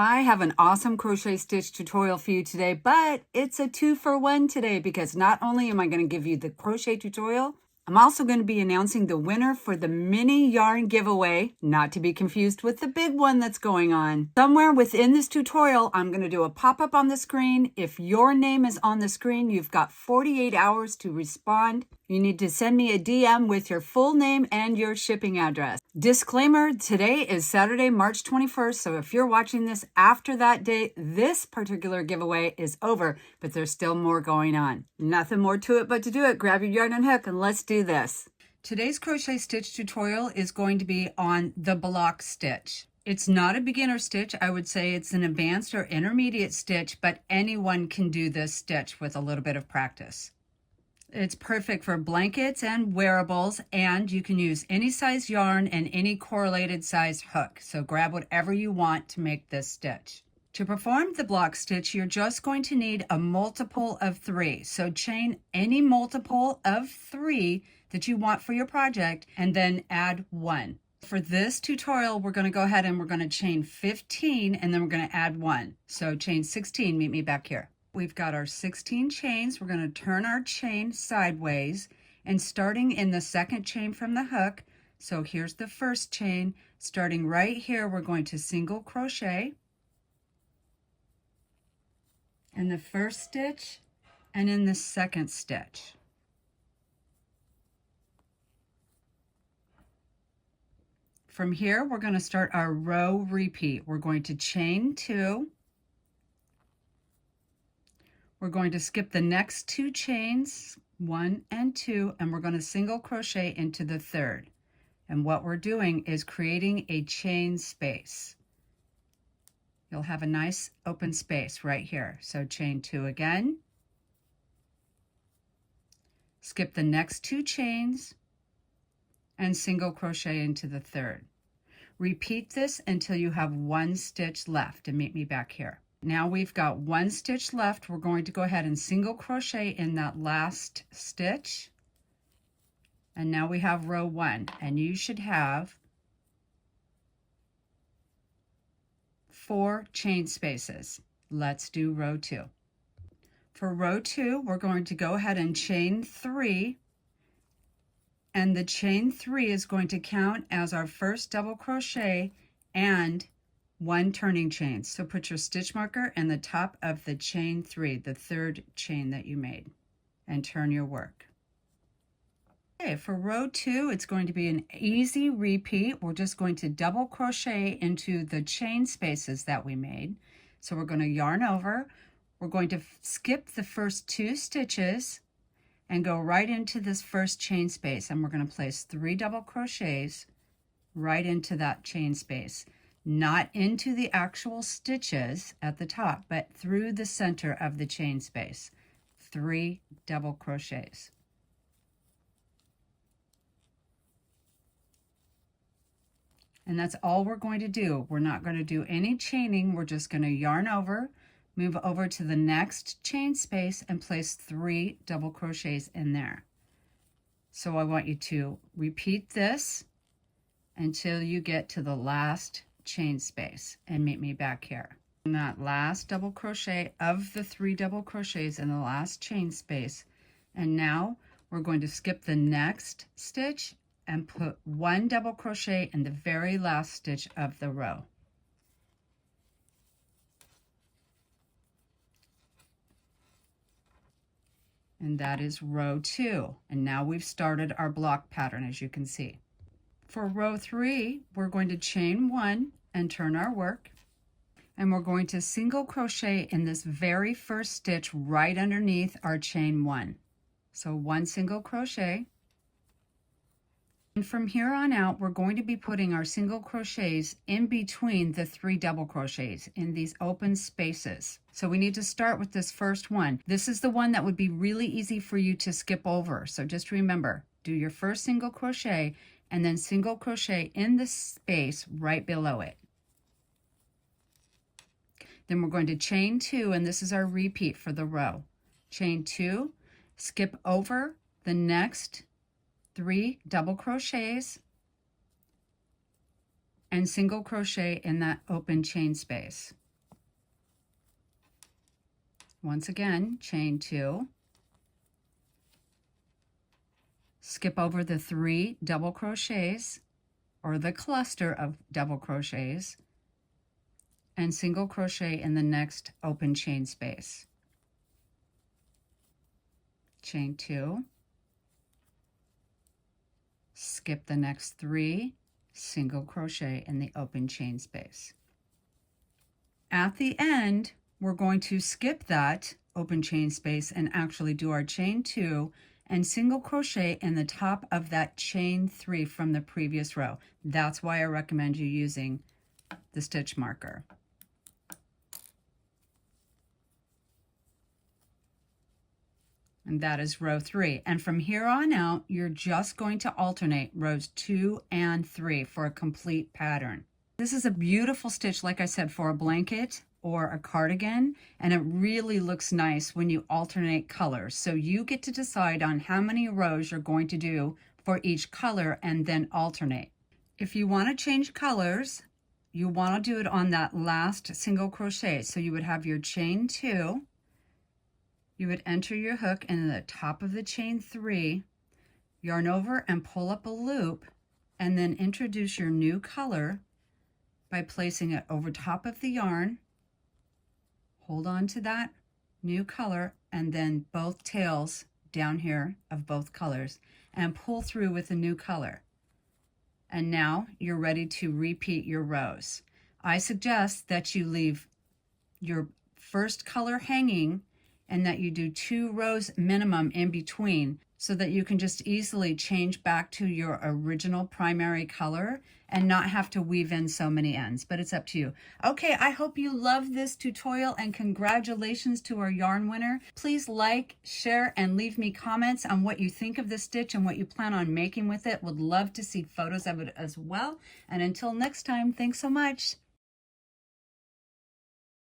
I have an awesome crochet stitch tutorial for you today, but it's a 2-for-1 today because not only am I going to give you the crochet tutorial, I'm also going to be announcing the winner for the mini yarn giveaway, not to be confused with the big one that's going on. Somewhere within this tutorial, I'm going to do a pop-up on the screen. If your name is on the screen, you've got 48 hours to respond. You need to send me a DM with your full name and your shipping address. Disclaimer, today is Saturday, March 21st, so if you're watching this after that date, this particular giveaway is over, but there's still more going on. Nothing more to it but to do it. Grab your yarn and hook and let's do this. Today's crochet stitch tutorial is going to be on the block stitch. It's not a beginner stitch. I would say it's an advanced or intermediate stitch, but anyone can do this stitch with a little bit of practice. It's perfect for blankets and wearables, and you can use any size yarn and any correlated size hook. So grab whatever you want to make this stitch. To perform the block stitch, you're just going to need a multiple of 3. So chain any multiple of 3 that you want for your project and then add 1. For this tutorial, we're going to go ahead and we're going to chain 15 and then we're going to add 1. So chain 16, meet me back here. We've got our 16 chains. We're going to turn our chain sideways and starting in the second chain from the hook. So here's the first chain. Starting right here, we're going to single crochet in the first stitch and in the second stitch. From here, we're going to start our row repeat. We're going to chain 2. We're going to skip the next 2 chains, 1 and 2, and we're going to single crochet into the third. And what we're doing is creating a chain space. You'll have a nice open space right here. So chain 2 again. Skip the next 2 chains and single crochet into the third. Repeat this until you have 1 stitch left, and meet me back here. Now we've got 1 stitch left. We're going to go ahead and single crochet in that last stitch. And now we have row 1, and you should have 4 chain spaces. Let's do row 2. For row 2, we're going to go ahead and chain 3, and the chain 3 is going to count as our first double crochet and 1 turning chain. So put your stitch marker in the top of the chain 3, the third chain that you made, and turn your work. Okay, for row 2, it's going to be an easy repeat. We're just going to double crochet into the chain spaces that we made. So we're going to yarn over. We're going to skip the first 2 stitches and go right into this first chain space, and we're going to place 3 double crochets right into that chain space. Not into the actual stitches at the top, but through the center of the chain space. 3 double crochets. And that's all we're going to do. We're not going to do any chaining. We're just going to yarn over, move over to the next chain space, and place 3 double crochets in there. So I want you to repeat this until you get to the last chain space, and meet me back here. In that last double crochet of the 3 double crochets in the last chain space, and now we're going to skip the next stitch and put 1 double crochet in the very last stitch of the row. And that is row 2. And now we've started our block pattern, as you can see. For row 3, we're going to chain 1 and turn our work, and we're going to single crochet in this very first stitch right underneath our chain 1. So 1 single crochet, and from here on out we're going to be putting our single crochets in between the 3 double crochets in these open spaces. So we need to start with this first one. This is the one that would be really easy for you to skip over. So just remember, do your first single crochet and then single crochet in the space right below it. Then we're going to chain 2, and this is our repeat for the row. Chain 2, skip over the next 3 double crochets, and single crochet in that open chain space. Once again, chain 2, skip over the 3 double crochets or the cluster of double crochets, and single crochet in the next open chain space. Chain 2, skip the next 3, single crochet in the open chain space. At the end, we're going to skip that open chain space and actually do our chain 2 and single crochet in the top of that chain 3 from the previous row. That's why I recommend you using the stitch marker. And that is row 3. And from here on out, you're just going to alternate rows 2 and 3 for a complete pattern. This is a beautiful stitch, like I said, for a blanket or a cardigan, and it really looks nice when you alternate colors. So you get to decide on how many rows you're going to do for each color and then alternate. If you want to change colors, you want to do it on that last single crochet. So you would have your chain 2, you would enter your hook in the top of the chain 3, yarn over and pull up a loop, and then introduce your new color by placing it over top of the yarn. Hold on to that new color and then both tails down here of both colors and pull through with the new color. And now you're ready to repeat your rows. I suggest that you leave your first color hanging and that you do 2 rows minimum in between so that you can just easily change back to your original primary color and not have to weave in so many ends, but it's up to you. Okay, I hope you love this tutorial and congratulations to our yarn winner. Please like, share, and leave me comments on what you think of this stitch and what you plan on making with it. Would love to see photos of it as well. And until next time, thanks so much.